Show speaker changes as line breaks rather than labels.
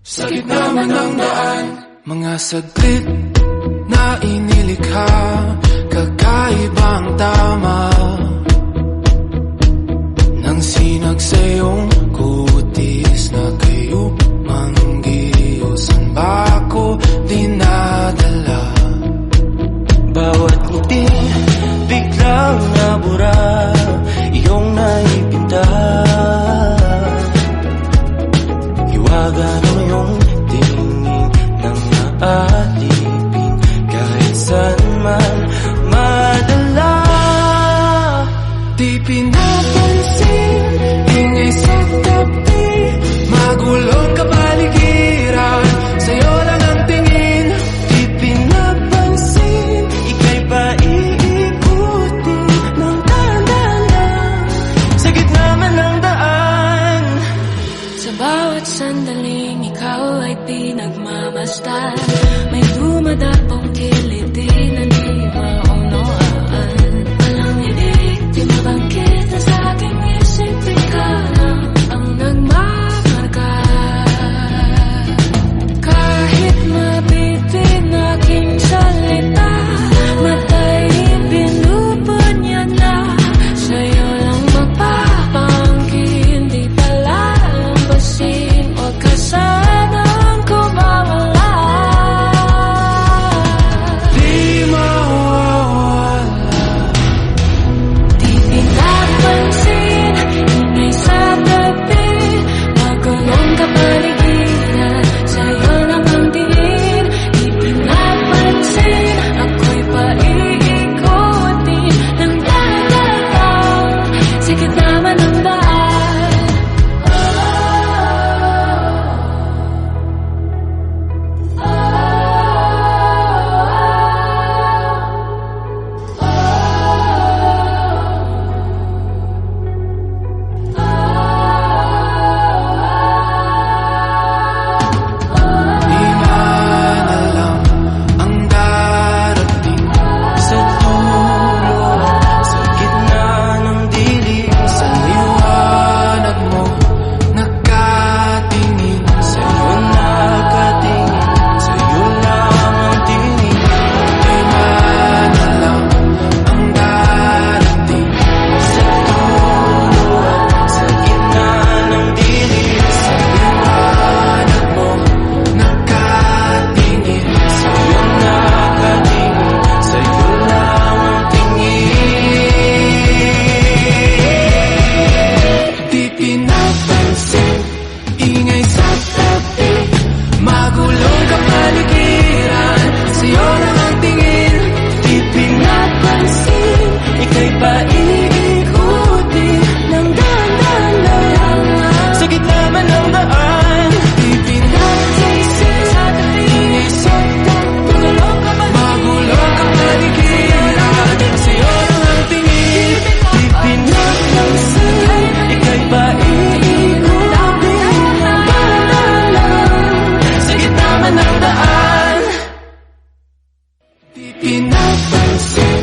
Sa gitna man ng daan, mga saglit na inilikha, kakaibang tama nang sinag sa iyong kutis na kayo manggiyosan ba ako dinadala?
Bawat ngiti biglang nabura, iyong naipinta. Hiwaga ng iyong tingin nang naalipin, kahit saan man madala.
Di pinapansin, ingay sa tabi, magulong kapaligiran, sa'yo lang ang tingin.
Di pinapansin, ika'y paiikutin ng dahan-dahan, sa gitna man ng daan.
Sa bawat sandaling ikaw ay pinagmamasdan, may dumadapong kiliti na di maunawaan. Walang ibig, di mabangkit na sa aking isip, ikaw lang ang nagmamarka. Kahit mabitin aking salita, matay pinupon niya na, sa'yo lang magpapangkin, di pala lambasin, huwag ka sanang kumawala.
Di mawawala.
Di pinapansin, ingay sa tabi, magulong kapaligiran, sa'yo lang ang tingin. Di pinapansin, ako'y paiikutin ng dahan-dahan, sa gitna man ng daan.
Di man alam ang darating,
Sa dulo at sa gitna ng dilim,
sa liwanag mo nakatingin,
sa'yo nakatingin, sa'yo lang ang tingin.
di man alam ang darating.
Sa dulo at sa gitna ng dilim,
Sa liwanag mo nakatingin,
sa'yo nakatingin, sa'yo lang ang tingin.
di pinapansin, ingay sa tabi, magulong kapaligiran, sa'yo lang ang tingin.
Di pinapansin, ika'y paiikutin ng dahan-dahan, sa gitna man ng daan.
Di pinapansin, ingay sa tabi, magulong kapaligiran, sa'yo lang ang tingin.
Di pinapansin, ika'y paiikutin ng dahan-dahan, sa gitna man ng daan.
Di pinapansin,